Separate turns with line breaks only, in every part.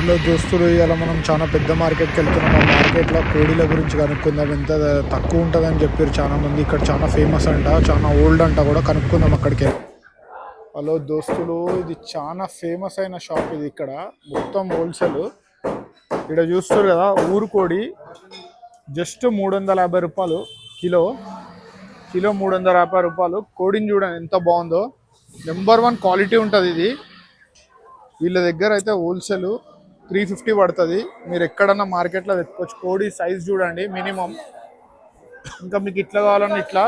Hello దోస్తులు, ఇవాళ మనం చాలా పెద్ద మార్కెట్కి వెళ్తున్నాం. ఆ మార్కెట్లో కోడిల గురించి కనుక్కుందాం. ఎంత తక్కువ ఉంటుందని చెప్పారు చాలా మంది. ఇక్కడ చాలా ఫేమస్ అంట, చాలా ఓల్డ్ అంట కూడా. కనుక్కుందాం అక్కడికి. హలో దోస్తులు, ఇది చాలా ఫేమస్ అయిన షాప్. ఇది ఇక్కడ మొత్తం హోల్సేల్. ఇక్కడ చూస్తారు కదా, ఊరు కోడి జస్ట్ 350 రూపాయలు కిలో. కిలో 350 రూపాయలు. కోడిని చూడండి ఎంత బాగుందో. నెంబర్ 1 క్వాలిటీ ఉంటుంది ఇది. వీళ్ళ దగ్గర అయితే హోల్సేల్ 350 పడుతుంది. మీరు ఎక్కడన్నా మార్కెట్లో వెతుకోవచ్చు. కోడి సైజ్ చూడండి మినిమం. ఇంకా మీకు ఇట్లా కావాలన్నా ఇట్లా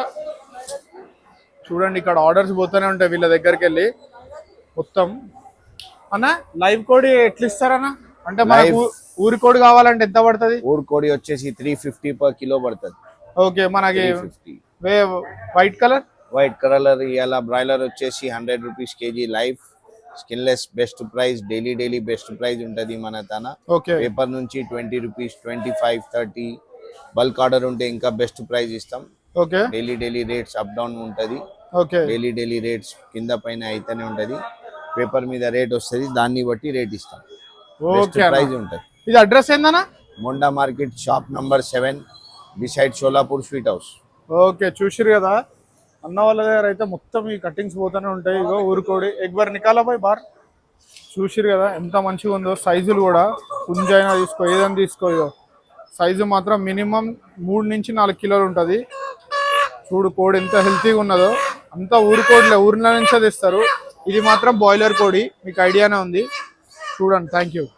చూడండి. ఇక్కడ ఆర్డర్స్ పోతూనే ఉంటాయి వీళ్ళ దగ్గరికి వెళ్ళి. మొత్తం అన్న లైవ్ కోడి ఎట్లా ఇస్తారన్న? అంటే మనకు ఊరి కోడి కావాలంటే ఎంత పడుతుంది?
ఊరి కోడి వచ్చేసి 350 per కిలో పడుతుంది.
ఓకే, మనకి వైట్ కలర్
ఇలా బ్రాయిలర్ వచ్చేసి 100 rupees KG. Live skinless best price. Daily best price ఉంటది మన తన. పేపర్ నుంచి 20 రూపీస్, 25, 30. బల్క్ ఆర్డర్ ఉంటే ఇంకా బెస్ట్ ప్రైస్ ఇస్తాం. డైలీ రేట్స్ అప్ డౌన్ ఉంటది. డైలీ రేట్స్ కింద పైన అయితేనే ఉంటది. పేపర్ మీద రేట్ వస్తుంది, దాన్ని బట్టి రేట్ ఇస్తాం. బెస్ట్ ప్రైస్ ఉంటది.
ఇది అడ్రస్ ఏందన్నా?
Monda market, shop number 7, beside Sholapur sweet house.
Okay, చూసిరు కదా అన్న వాళ్ళ దగ్గర అయితే మొత్తం ఈ కటింగ్స్ పోతూనే ఉంటాయి. ఇగో ఊరుకోడి ఎగ్బర్ నికాలా పోయి బార్. చూసిరు కదా ఎంత మంచిగా ఉందో. సైజులు కూడా పుంజైనా తీసుకో, ఏదైనా తీసుకో. ఇగో సైజు మాత్రం మినిమం 3 నుంచి 4 కిలోలు ఉంటుంది. చూడు కోడి ఎంత హెల్తీగా ఉన్నదో. అంతా ఊరుకోడిలే, ఊరిలో నుంచే తెస్తారు. ఇది మాత్రం బాయిలర్ కోడి, మీకు ఐడియానే ఉంది. చూడండి. Thank you.